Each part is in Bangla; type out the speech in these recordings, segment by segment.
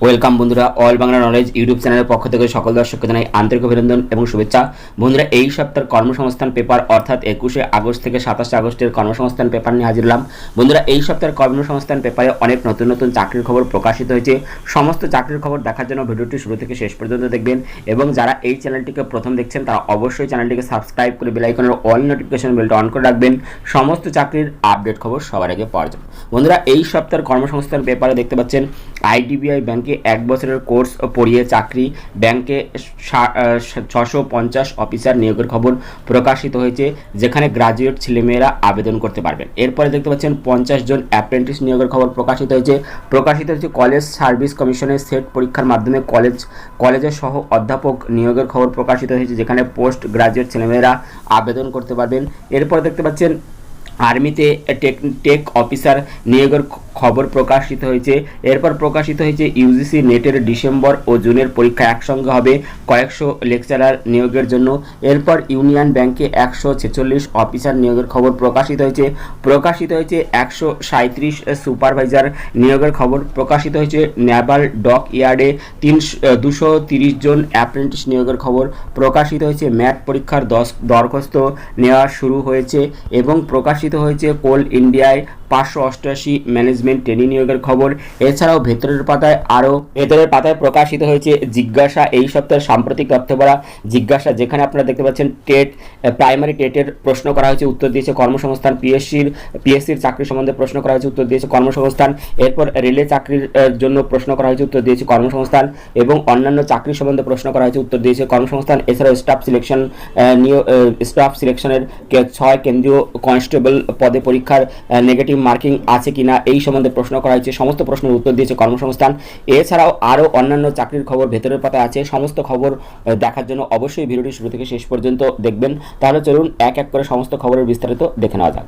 ওয়েলকাম বন্ধুরা, অল বাংলা নলেজ ইউটিউব চ্যানেলের পক্ষ থেকে সকল দর্শককে জানাই আন্তরিক অভিনন্দন এবং শুভেচ্ছা। বন্ধুরা, এই সপ্তাহের কর্মসংস্থান পেপার অর্থাৎ 21শে আগস্ট থেকে 27শে আগস্টের কর্মসংস্থান পেপার নিয়ে হাজির হলাম। বন্ধুরা, এই সপ্তাহের কর্মসংস্থান পেপারে অনেক নতুন নতুন চাকরির খবর প্রকাশিত হয়েছে। সমস্ত চাকরির খবর দেখার জন্য ভিডিওটি শুরু থেকে শেষ পর্যন্ত দেখবেন এবং যারা এই চ্যানেলটিকে প্রথম দেখছেন তারা অবশ্যই চ্যানেলটিকে সাবস্ক্রাইব করে বেল আইকনের অল নোটিফিকেশন বেলটা অন করে রাখবেন সমস্ত চাকরির আপডেট খবর সবার আগে পাওয়ার জন্য। বন্ধুরা, এই সপ্তাহের কর্মসংস্থান পেপারে দেখতে পাচ্ছেন আইডিবিআই ব্যাংকে 1 বছরের কোর্স পড়িয়ে চাকরি, ব্যাংকে 650 অফিসার নিয়োগের খবর প্রকাশিত হয়েছে, যেখানে গ্রাজুয়েট ছেলেমেয়েরা আবেদন করতে পারবেন। এরপরে দেখতে পাচ্ছেন 50 জন অ্যাপ্রেন্টিস নিয়োগের খবর প্রকাশিত হয়েছে। কলেজ সার্ভিস কমিশনের সেট পরীক্ষার মাধ্যমে কলেজের সহ অধ্যাপক নিয়োগের খবর প্রকাশিত হয়েছে, যেখানে পোস্ট গ্রাজুয়েট ছেলেমেয়েরা আবেদন করতে পারবেন। এরপর দেখতে পাচ্ছেন আর্মিতে টেক অফিসার নিয়োগের খবর প্রকাশিত হয়েছে। এরপর প্রকাশিত হয়েছে ইউজিসি নেটের ডিসেম্বর ও জুনের পরীক্ষা একসঙ্গে হবে কয়েকশো লেকচারার নিয়োগের জন্য। এরপর ইউনিয়ন ব্যাংকে 146 অফিসার নিয়োগের খবর প্রকাশিত হয়েছে। 137 সুপারভাইজার নিয়োগের খবর প্রকাশিত হয়েছে। নেভাল ডক ইয়ার্ডে 230 জন অ্যাপ্রেন্টিস নিয়োগের খবর প্রকাশিত হয়েছে। ম্যাট পরীক্ষার দরখাস্ত নেওয়া শুরু হয়েছে এবং প্রকাশিত হয়েছে কোল ইন্ডিয়ায় 588 ম্যানেজমেন্ট ট্রেনিং নিয়োগের খবর। এছাড়াও ভেতরের পাতায় প্রকাশিত হয়েছে জিজ্ঞাসা, এই সপ্তাহের সাম্প্রতিক তথ্য বলা জিজ্ঞাসা, যেখানে আপনারা দেখতে পাচ্ছেন প্রাইমারি টেটের প্রশ্ন করা হয়েছে, উত্তর দিয়েছে কর্মসংস্থান। পিএসসির চাকরি সম্বন্ধে প্রশ্ন করা হয়েছে, উত্তর দিয়েছে কর্মসংস্থান। এরপর রেলে চাকরির জন্য প্রশ্ন করা হয়েছে, উত্তর দিয়েছে কর্মসংস্থান এবং অন্যান্য চাকরি সম্বন্ধে প্রশ্ন করা হয়েছে, উত্তর দিয়েছে কর্মসংস্থান। এছাড়াও স্টাফ সিলেকশনের 6 কেন্দ্রীয় কনস্টেবল পদে পরীক্ষার নেগেটিভ মার্কিং আছে কিনা এই সম্বন্ধে প্রশ্ন করা হয়েছে, সমস্ত প্রশ্নের উত্তর দিয়েছে কর্মসংস্থান। এছাড়াও আরও অন্যান্য চাকরির খবর ভেতরের পাতায় আছে। সমস্ত খবর দেখার জন্য অবশ্যই ভিডিওটি শুরু থেকে শেষ পর্যন্ত দেখবেন। তাহলে চলুন এক এক করে সমস্ত খবরের বিস্তারিত দেখে নেওয়া যাক।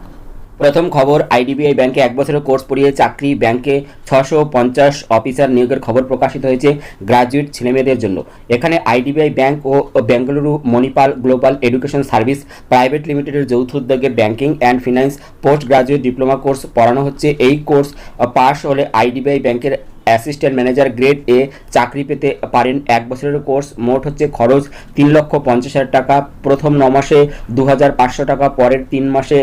প্রথম খবর, আইডিবিআই ব্যাংকে 1 বছরের কোর্স পড়িয়ে চাকরি, ব্যাংকে 650 অফিসার নিয়োগের খবর প্রকাশিত হয়েছে গ্রাজুয়েট ছেলেমেয়েদের জন্য। এখানে আইডিবিআই ব্যাংক ও Bengaluru Manipal global education service private লিমিটেডের যৌথ উদ্যোগে banking and finance post graduate diploma course পড়ানো হচ্ছে। এই কোর্স পাশ হলে আইডিবিআই ব্যাংকের অ্যাসিস্ট্যান্ট ম্যানেজার গ্রেড এ চাকরি পেতে পারেন। 1 বছরের কোর্স, মোট হচ্ছে খরচ 3,50,000 টাকা। প্রথম 9 মাসে 2,500 টাকা, পরের 3 মাসে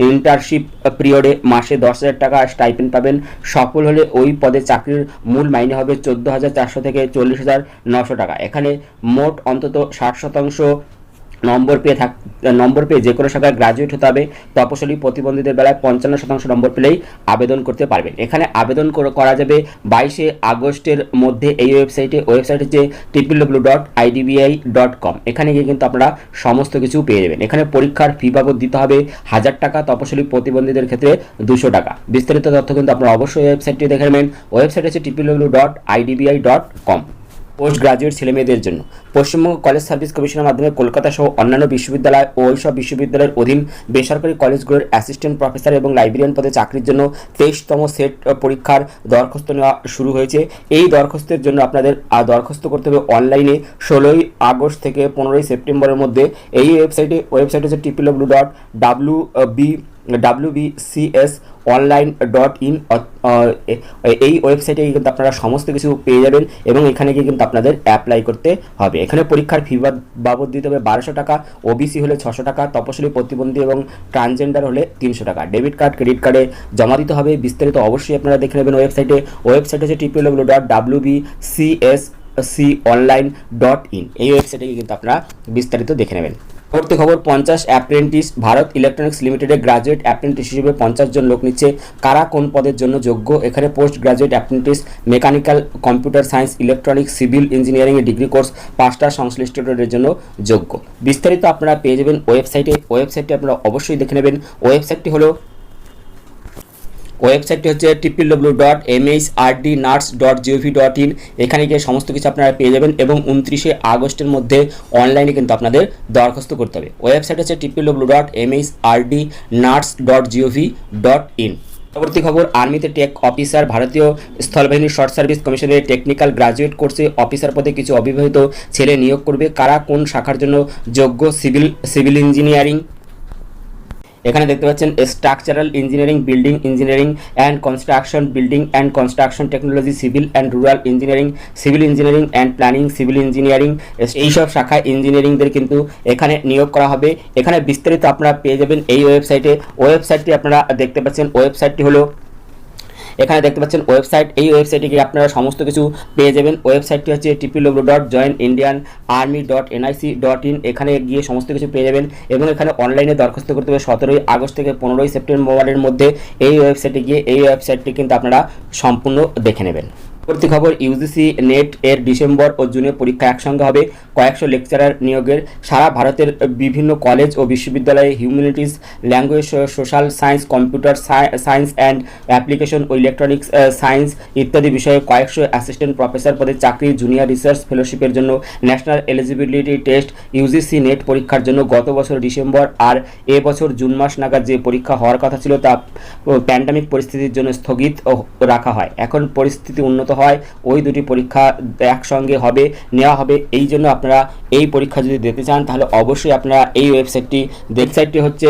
ইন্টার্নশিপ পিরিয়ডে মাসে 10,000 টাকা স্টাইপেন্ড পাবেন। সফল হলে ওই পদে চাকরির মূল মাইনে হবে 14,400 থেকে 40,900 টাকা। এখানে মোট অন্তত 60% নম্বর পেয়ে যে কোনো শাখায় গ্রাজুয়েট হতে হবে। তপশিলি প্রতিবন্ধীদের বেলায় 55% নম্বর পেলেই আবেদন করতে পারবেন। এখানে আবেদন করা যাবে 22শে আগস্টের মধ্যে। এই ওয়েবসাইট হচ্ছে www.idbi.com। এখানে গিয়ে কিন্তু আপনারা সমস্ত কিছু পেয়ে যাবেন। এখানে পরীক্ষার ফি বাবদ দিতে হবে 1000 টাকা, তপশিলি প্রতিবন্ধীদের ক্ষেত্রে 200 টাকা। বিস্তারিত তথ্য কিন্তু আপনারা অবশ্যই ওয়েবসাইটটি দেখে নেবেন। ওয়েবসাইট হচ্ছে www.idbi.com। পোস্ট গ্রাজুয়েট ছেলেমেয়েদের জন্য পশ্চিমবঙ্গ কলেজ সার্ভিস কমিশনের মাধ্যমে কলকাতা সহ অন্যান্য বিশ্ববিদ্যালয় ও ওইসব বিশ্ববিদ্যালয়ের অধীন বেসরকারি কলেজগুলোর অ্যাসিস্ট্যান্ট প্রফেসর এবং লাইব্রেরিয়ান পদে চাকরির জন্য 23তম সেট পরীক্ষার দরখাস্ত নেওয়া শুরু হয়েছে। এই দরখাস্তের জন্য আপনাদের দরখাস্ত করতে হবে অনলাইনে 16ই আগস্ট থেকে 15ই সেপ্টেম্বরের মধ্যে। এই ওয়েবসাইট হচ্ছে www.wbcsonline.in। এই ওয়েবসাইটে কিন্তু আপনারা সমস্ত কিছু পেয়ে যাবেন এবং এখানে গিয়ে কিন্তু আপনাদের অ্যাপ্লাই করতে হবে। এখানে পরীক্ষার ফি বাবদ দিতে হবে 1200 টাকা, ওবিসি হলে 600 টাকা, তপশিলি প্রতিবন্ধী এবং ট্রান্সজেন্ডার হলে 300 টাকা। ডেবিট কার্ড ক্রেডিট কার্ডে জমা দিতে হবে। বিস্তারিত অবশ্যই আপনারা দেখে নেবেন ওয়েবসাইট হচ্ছে www.wbcsonline.in। এই ওয়েবসাইটে কিন্তু আপনারা বিস্তারিত দেখে নেবেন। পরবর্তী খবর, 50 অ্যাপ্রেন্টিস। ভারত ইলেকট্রনিক্স লিমিটেডে গ্রাজুয়েট অ্যাপ্রেন্টিস হিসেবে 50 জন লোক নিচ্ছে। কারা কোন পদের জন্য যোগ্য? এখানে post graduate apprentice, mechanical, computer science, electronics, civil engineering এর ডিগ্রি কোর্স 5টা সংশ্লিষ্ট ট্রেডের জন্য যোগ্য। বিস্তারিত আপনারা পেয়ে যাবেন ওয়েবসাইটটি আপনারা অবশ্যই দেখে নেবেন। ওয়েবসাইটটি হচ্ছে www.mhrdnurse.gov.in। এখানে গিয়ে সমস্ত কিছু আপনারা পেয়ে যাবেন এবং 29শে আগস্টের মধ্যে অনলাইনে কিন্তু আপনাদের দরখাস্ত করতে হবে। ওয়েবসাইট হচ্ছে www.mhrdnurse.gov.in। পরবর্তী খবর, আর্মিতে টেক অফিসার। ভারতীয় স্থলবাহিনীর শর্ট সার্ভিস কমিশনের টেকনিক্যাল গ্রাজুয়েট কোর্সে অফিসার পদে কিছু অবিবাহিত ছেলে নিয়োগ করবে। কারা কোন শাখার জন্য যোগ্য? সিভিল ইঞ্জিনিয়ারিং, এখানে দেখতে পাচ্ছেন structural engineering, building engineering and construction, building and construction technology, civil and rural engineering, civil engineering and planning, civil engineering, এইসব শাখায় ইঞ্জিনিয়ারিংদের কিন্তু এখানে নিয়োগ করা হবে। এখানে বিস্তারিত আপনারা পেয়ে যাবেন এই ওয়েবসাইটে। ওয়েবসাইটটি আপনারা দেখতে পাচ্ছেন, ওয়েবসাইটটি হলো এখানে দেখতে পাচ্ছেন ওয়েবসাইট। এই ওয়েবসাইটে গিয়ে আপনারা সমস্ত কিছু পেয়ে যাবেন। ওয়েবসাইটটি হচ্ছে www.joinindianarmy.nic.in। এখানে গিয়ে সমস্ত কিছু পেয়ে যাবেন এবং এখানে অনলাইনে দরখাস্ত করতে হবে 17 আগস্ট থেকে 15 সেপ্টেম্বরের মধ্যে। এই ওয়েবসাইটে গিয়ে এই ওয়েবসাইটটি কিন্তু আপনারা সম্পূর্ণ দেখে নেবেন। পরবর্তী খবর, ইউজিসি নেট এর ডিসেম্বর ও জুনে পরীক্ষা একসঙ্গে হবে। কয়েকশো লেকচারার নিয়োগের। সারা ভারতের বিভিন্ন কলেজ ও বিশ্ববিদ্যালয়ে humanities, language, social science, computer science and application ও ইলেকট্রনিক্স সায়েন্স ইত্যাদি বিষয়ে কয়েকশো অ্যাসিস্ট্যান্ট প্রফেসর পদে চাকরি, জুনিয়র রিসার্চ ফেলোশিপের জন্য national eligibility test UGC net পরীক্ষার জন্য গত বছর ডিসেম্বর আর এবছর জুন মাস নাগাদ যে পরীক্ষা হওয়ার কথা ছিল তা প্যান্ডামিক পরিস্থিতির জন্য স্থগিত রাখা হয়। এখন পরিস্থিতি উন্নত হয়, ওই দুটি পরীক্ষা একসঙ্গে নেওয়া হবে। এই জন্য আপনারা এই পরীক্ষা যদি দিতে চান তাহলে অবশ্যই আপনারা এই ওয়েবসাইটটি হচ্ছে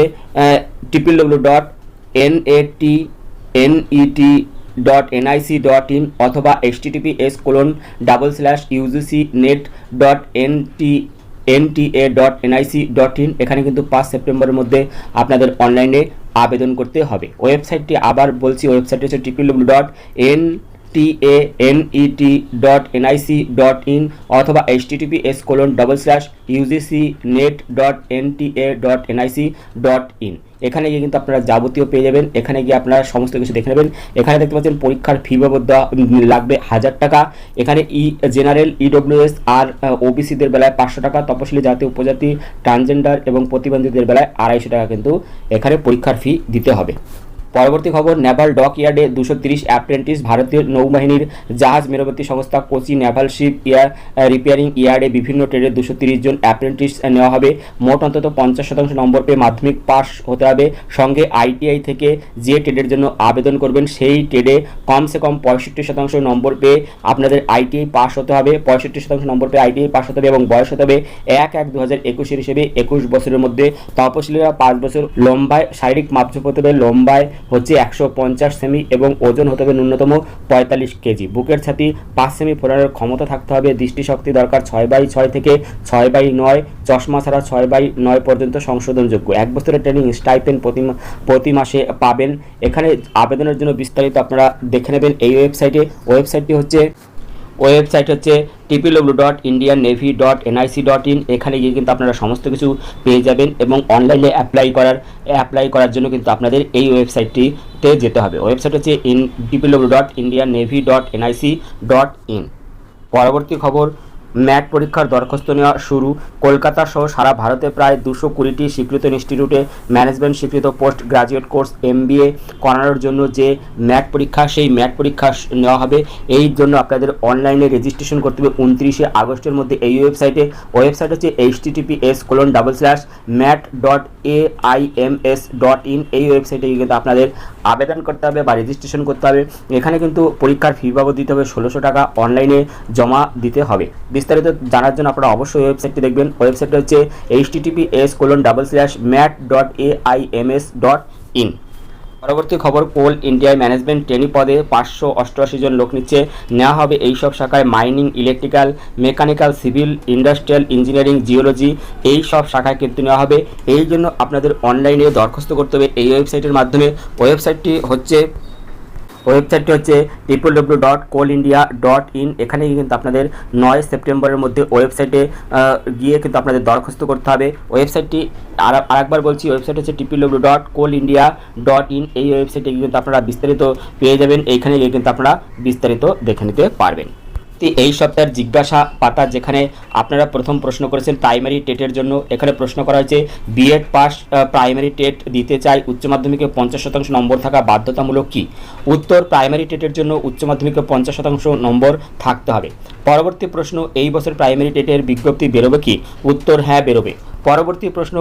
www.net.nic.in অথবা https://ucnet.nta.nic.in। এখানে কিন্তু 5 সেপ্টেম্বরের মধ্যে আপনাদের অনলাইনে আবেদন করতে হবে। ওয়েবসাইটটি আবার বলছি, ওয়েবসাইটটি হচ্ছে www.net.nic.in অথবা https://ucnet.nta.nic.in। এখানে গিয়ে কিন্তু আপনারা যাবতীয় পেয়ে যাবেন। এখানে গিয়ে আপনারা সমস্ত কিছু দেখে নেবেন। এখানে দেখতে পাচ্ছেন পরীক্ষার ফি বাবদ লাগবে 1000 টাকা। এখানে জেনারেল, ইডব্লিউএস আর ওবিসিদের বেলায় 500 টাকা, তপশিলি জাতি, উপজাতি, ট্রান্সজেন্ডার এবং প্রতিবন্ধীদের বেলায় 250 টাকা কিন্তু এখানে পরীক্ষার ফি দিতে হবে। পরবর্তী খবর, নেভাল ডক ইয়ার্ডে 230 অ্যাপ্রেন্টিস। ভারতীয় নৌবাহিনীর জাহাজ মেরামতি সংস্থা কোচি নেভাল শিপ রিপেয়ারিং ইয়ার্ডে বিভিন্ন ট্রেডে 230 জন অ্যাপ্রেন্টিস নেওয়া হবে। মোট অন্তত 50% নম্বর পেয়ে মাধ্যমিক পাস হতে হবে। সঙ্গে আইটিআই থেকে যে ট্রেডের জন্য আবেদন করবেন সেই ট্রেডে কমসে কম 65% নম্বর পেয়ে আপনাদের আইটিআই পাস হতে হবে। 65% নম্বর পেয়ে আইটিআই পাস হতে হবে এবং বয়স হতে হবে 1/1/2021 হিসেবে 21 বছরের মধ্যে। তপশিলীরা 5 বছর। লম্বায় শারীরিক মাপঝোপ হতে হবে। লম্বায় হচ্ছে 150 সেমি এবং ওজন হতে হবে ন্যূনতম 45 কেজি। বুকের ছাতি 5 সেমি ফোরানোর ক্ষমতা থাকতে হবে। দৃষ্টিশক্তি দরকার 6/6 থেকে 6/9। চশমা ছাড়া 6/9 পর্যন্ত সংশোধনযোগ্য। 1 বছরের ট্রেনিং স্টাইপেন্ড প্রতি মাসে পাবেন। এখানে আবেদনের জন্য বিস্তারিত আপনারা দেখে নেবেন এই ওয়েবসাইটটি হচ্ছে www.indiannavy.nic.in। এখানে গিয়ে কিন্তু আপনারা সমস্ত কিছু পেয়ে যাবেন এবং অনলাইনে অ্যাপ্লাই করার জন্য কিন্তু আপনাদের এই ওয়েবসাইটটিতে যেতে হবে। ওয়েবসাইট হচ্ছে www.indiannavy.nic.in। পরবর্তী খবর, ম্যাট পরীক্ষার দরখাস্ত নেওয়া শুরু। কলকাতা সহ সারা ভারতে প্রায় 220টি স্বীকৃত ইনস্টিটিউটে ম্যানেজমেন্ট স্বীকৃত পোস্ট গ্রাজুয়েট কোর্স MBA করানোর জন্য যে ম্যাট পরীক্ষা, সেই ম্যাট পরীক্ষা নেওয়া হবে। এই জন্য আপনাদের অনলাইনে রেজিস্ট্রেশন করতে হবে 29 আগস্টের মধ্যে এই ওয়েবসাইট হচ্ছে https://mat.aims.in। এই ওয়েবসাইটে কিন্তু আপনাদের আবেদন করতে হবে বা রেজিস্ট্রেশন করতে হবে। এখানে কিন্তু পরীক্ষার ফি বাবদ দিতে হবে 1600 টাকা, অনলাইনে জমা দিতে হবে। বিস্তারিত জানার জন্য আপনারা অবশ্যই ওয়েবসাইটটি দেখবেন। ওয়েবসাইটটি হচ্ছে https://mat.aims.in। পরবর্তী খবর, কোল ইন্ডিয়ায় ম্যানেজমেন্ট ট্রেনি পদে 588 জন লোক নেওয়া হবে। এই সব শাখায় mining, electrical, mechanical, civil, industrial engineering, geology এই সব শাখায় কিন্তু নেওয়া হবে। এই জন্য আপনাদের অনলাইনে দরখাস্ত করতে হবে এই ওয়েবসাইটের মাধ্যমে। ওয়েবসাইটটি হচ্ছে www.coalindia.in। এখানে কিন্তু আপনাদের 9 সেপ্টেম্বরের মধ্যে ওয়েবসাইটে গিয়ে কিন্তু আপনাদের দরখাস্ত করতে হবে। ওয়েবসাইটটি আরেকবার বলছি, ওয়েবসাইট হচ্ছে www.coalindia.in। এই ওয়েবসাইটে কিন্তু আপনারা বিস্তারিত পেয়ে যাবেন। এইখানে গিয়ে কিন্তু আপনারা বিস্তারিত দেখে নিতে পারবেন। এই সপ্তাহের জিজ্ঞাসা পাতা, যেখানে আপনারা প্রথম প্রশ্ন করেছেন প্রাইমারি টেটের জন্য। এখানে প্রশ্ন করা হয়েছে বিএড পাস প্রাইমারি টেট দিতে চাই, উচ্চ মাধ্যমিকে 50% নম্বর থাকা বাধ্যতামূলক কি? উত্তর, প্রাইমারি টেটের জন্য উচ্চ মাধ্যমিকে 50% নম্বর থাকতে হবে। পরবর্তী প্রশ্ন, এই বছর প্রাইমারি টেটের বিজ্ঞপ্তি বেরোবে কি? উত্তর, হ্যাঁ বেরোবে। পরবর্তী প্রশ্ন,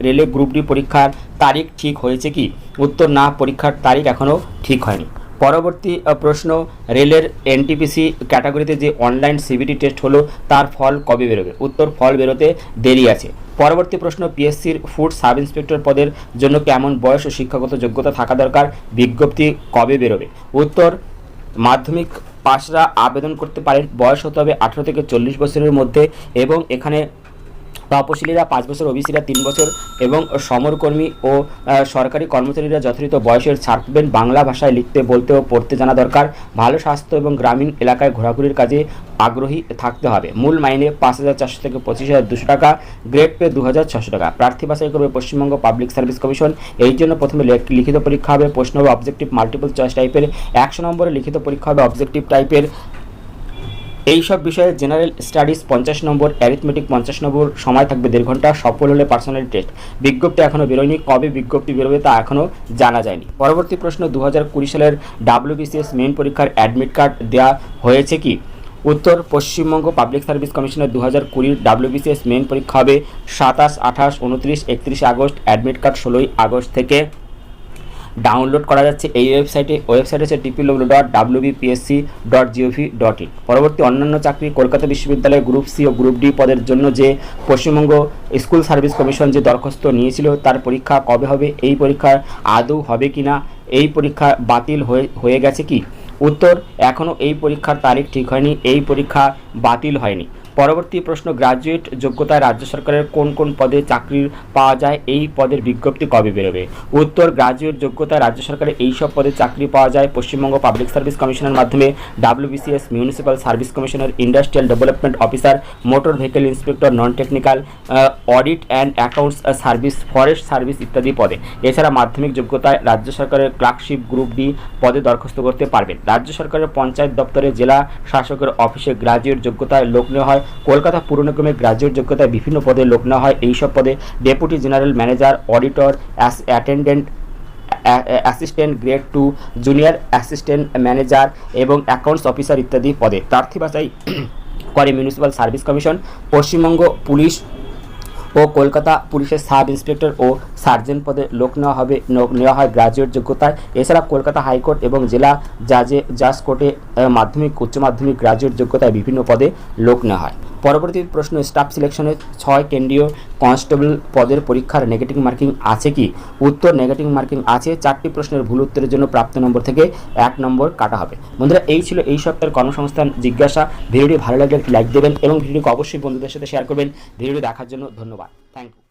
রেলে গ্রুপ ডি পরীক্ষার তারিখ ঠিক হয়েছে কি? উত্তর, না, পরীক্ষার তারিখ এখনও ঠিক হয়নি। পরবর্তী প্রশ্ন, রেলের এনটিপিসি ক্যাটাগরিতে যে অনলাইন সিবিটি টেস্ট হলো তার ফল কবে বেরোবে? উত্তর, ফল বেরোতে দেরি আছে। পরবর্তী প্রশ্ন, পিএসসির ফুড সাব ইন্সপেক্টর পদের জন্য কেমন বয়স ও শিক্ষাগত যোগ্যতা থাকা দরকার? বিজ্ঞপ্তি কবে বেরোবে? উত্তর, মাধ্যমিক পাশরা আবেদন করতে পারেন। বয়স হতে হবে 18 থেকে 40 বছরের মধ্যে এবং এখানে তপশিলীরা 5 বছর, ওবিসিরা 3 বছর এবং সমরকর্মী ও সরকারি কর্মচারীরা যথাযথ বয়সের ছাড় পাবেন। বাংলা ভাষায় লিখতে, বলতে ও পড়তে জানা দরকার। ভালো স্বাস্থ্য এবং গ্রামীণ এলাকায় ঘোরাঘুরির কাজে আগ্রহী থাকতে হবে। মূল মাইনে 5,400 থেকে 25,200 টাকা, গ্রেড পে 2,600 টাকা। প্রার্থী বাছাই করবে পশ্চিমবঙ্গ পাবলিক সার্ভিস কমিশন। এই জন্য প্রথমে লিখিত পরীক্ষা হবে। প্রশ্ন হবে অবজেক্টিভ মাল্টিপল চয়েস টাইপের। 100 নম্বরের লিখিত পরীক্ষা হবে অবজেক্টিভ টাইপের। এই সব বিষয়ে জেনারেল স্টাডিজ 50 নম্বর, অ্যারিথমেটিক 50 নম্বর, সময় থাকবে 1.5 ঘন্টা। সফল হলে পার্সোনালিটি টেস্ট। বিজ্ঞপ্তি এখনও বেরোয়নি, কবে বিজ্ঞপ্তি বেরোবে তা এখনও জানা যায়নি। পরবর্তী প্রশ্ন, 2020 সালের WBCS মেইন পরীক্ষার অ্যাডমিট কার্ড দেওয়া হয়েছে কি? উত্তর, পশ্চিমবঙ্গ পাবলিক সার্ভিস কমিশনের 2020 WBCS মেইন পরীক্ষা হবে 27, 28, 29, 31 আগস্ট। অ্যাডমিট কার্ড 16 আগস্ট থেকে ডাউনলোড করা যাচ্ছে এই ওয়েবসাইট হচ্ছে www.wbpsc.gov.in। পরবর্তী অন্যান্য চাকরি, কলকাতা বিশ্ববিদ্যালয়ে গ্রুপ সি ও গ্রুপ ডি পদের জন্য যে পশ্চিমবঙ্গ স্কুল সার্ভিস কমিশন যে দরখাস্ত নিয়েছিল তার পরীক্ষা কবে হবে? এই পরীক্ষা আদৌ হবে কি না? এই পরীক্ষা বাতিল হয়ে গেছে কি? উত্তর, এখনও এই পরীক্ষার তারিখ ঠিক হয়নি, এই পরীক্ষা বাতিল হয়নি। পরবর্তী প্রশ্ন, গ্রাজুয়েট যোগ্যতায় রাজ্য সরকারের কোন কোন পদে চাকরি পাওয়া যায়? এই পদের বিজ্ঞপ্তি কবে বেরোবে? উত্তর, গ্রাজুয়েট যোগ্যতায় রাজ্য সরকারের এই সব পদে চাকরি পাওয়া যায় পশ্চিমবঙ্গ পাবলিক সার্ভিস কমিশনের মাধ্যমে। WBCS, municipal service commissioner, industrial development officer, motor vehicle inspector, non technical, audit and accounts service, forest service ইত্যাদি পদে। এছাড়া মাধ্যমিক যোগ্যতায় রাজ্য সরকারের ক্লার্কশিপ গ্রুপ ডি পদে দরখাস্ত করতে পারবেন। রাজ্য সরকারের পঞ্চায়েত দপ্তরে জেলা শাসকের অফিসে গ্রাজুয়েট যোগ্যতায় লোক নেওয়া হয়। কলকাতা পুর নিগমে গ্রাজুয়েট যোগ্যতায় বিভিন্ন পদে লোক নেওয়া হয়। এইসব পদে deputy general manager, auditor, attendant assistant grade 2, junior assistant manager এবং অ্যাকাউন্টস অফিসার ইত্যাদি পদে। প্রার্থী বাছাই করে municipal service commission. Paschimbanga police ও কলকাতা পুলিশের সাব ইন্সপেক্টর ও সার্জেন্ট পদে লোক নেওয়া হয় গ্রাজুয়েট যোগ্যতায়। এছাড়া কলকাতা হাইকোর্ট এবং জেলা জাজ কোর্টে মাধ্যমিক, উচ্চ মাধ্যমিক গ্রাজুয়েট যোগ্যতায় বিভিন্ন পদে লোক নেওয়া হয়। পরবর্তী প্রশ্ন, স্টাফ সিলেকশনে 6 কেন্দ্রীয় কনস্টেবল পদের পরীক্ষার নেগেটিভ মার্কিং আছে কি? উত্তর, নেগেটিভ মার্কিং আছে। 4টি প্রশ্নের ভুল উত্তরের জন্য প্রাপ্ত নম্বর থেকে 1 নম্বর কাটা হবে। বন্ধুরা, এই ছিল এই সপ্তাহের কর্মসংস্থান জিজ্ঞাসা। ভিডিওটি ভালো লাগলে একটি লাইক দেবেন এবং ভিডিওটিকে অবশ্যই বন্ধুদের সাথে শেয়ার করবেন। ভিডিওটি দেখার জন্য ধন্যবাদ। Thank you.